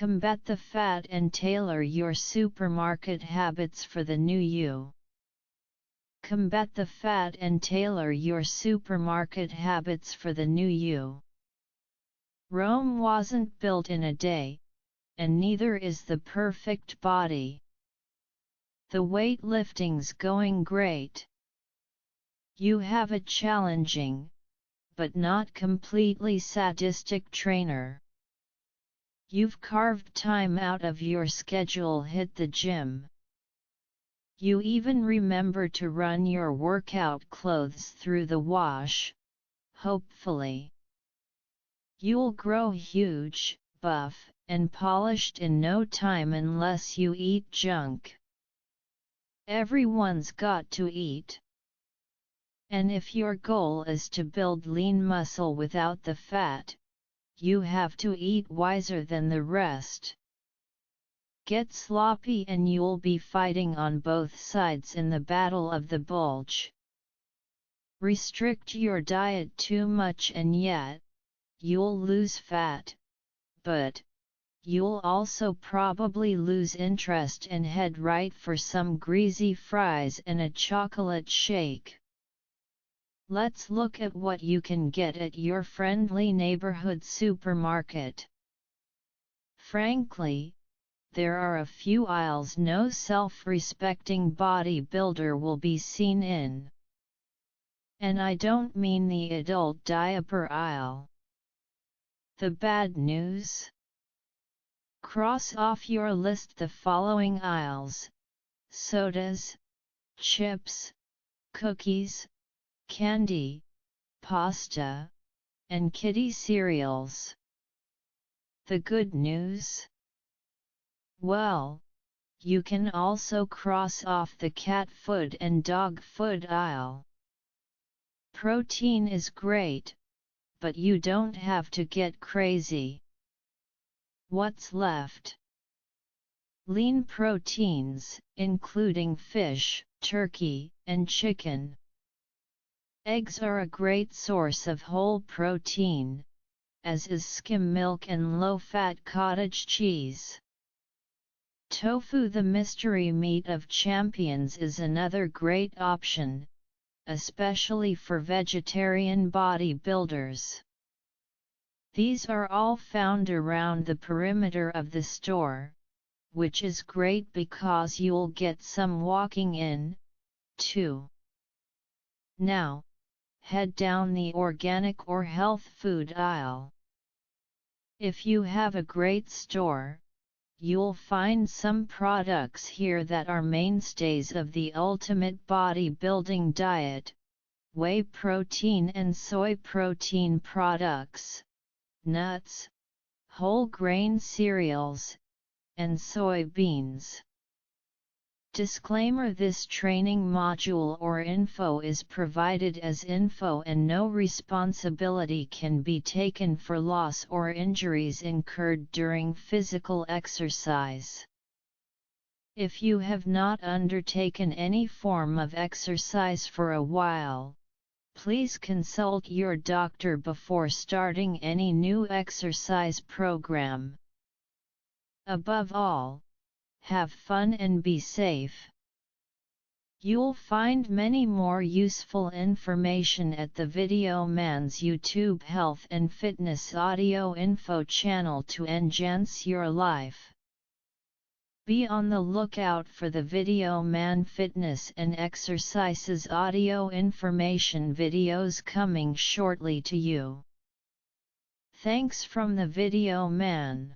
Combat the fat and tailor your supermarket habits for the new you. Combat the fat and tailor your supermarket habits for the new you. Rome wasn't built in a day, and neither is the perfect body. The weightlifting's going great. You have a challenging, but not completely sadistic trainer. You've carved time out of your schedule, hit the gym. You even remember to run your workout clothes through the wash, hopefully. You'll grow huge, buff, and polished in no time unless you eat junk. Everyone's got to eat. And if your goal is to build lean muscle without the fat, you have to eat wiser than the rest. Get sloppy and you'll be fighting on both sides in the battle of the bulge. Restrict your diet too much and yet, you'll lose fat, but you'll also probably lose interest and head right for some greasy fries and a chocolate shake. Let's look at what you can get at your friendly neighborhood supermarket. Frankly, there are a few aisles no self-respecting bodybuilder will be seen in. And I don't mean the adult diaper aisle. The bad news? Cross off your list the following aisles: sodas, chips, cookies, candy, pasta, and kiddie cereals. The good news? Well, you can also cross off the cat food and dog food aisle. Protein is great, but you don't have to get crazy. What's left? Lean proteins, including fish, turkey, and chicken. Eggs are a great source of whole protein, as is skim milk and low-fat cottage cheese. Tofu, the mystery meat of champions, is another great option, especially for vegetarian bodybuilders. These are all found around the perimeter of the store, which is great because you'll get some walking in, too. Now, head down the organic or health food aisle. If you have a great store, you'll find some products here that are mainstays of the ultimate bodybuilding diet: whey protein and soy protein products, nuts, whole grain cereals, and soybeans. Disclaimer: this training module or info is provided as info and no responsibility can be taken for loss or injuries incurred during physical exercise. If you have not undertaken any form of exercise for a while, please consult your doctor before starting any new exercise program. Above all, have fun and be safe. You'll find many more useful information at the Video Man's YouTube Health and Fitness audio info channel to enhance your life. Be on the lookout for the Video Man Fitness and Exercises audio information videos coming shortly to you. Thanks from the Video Man.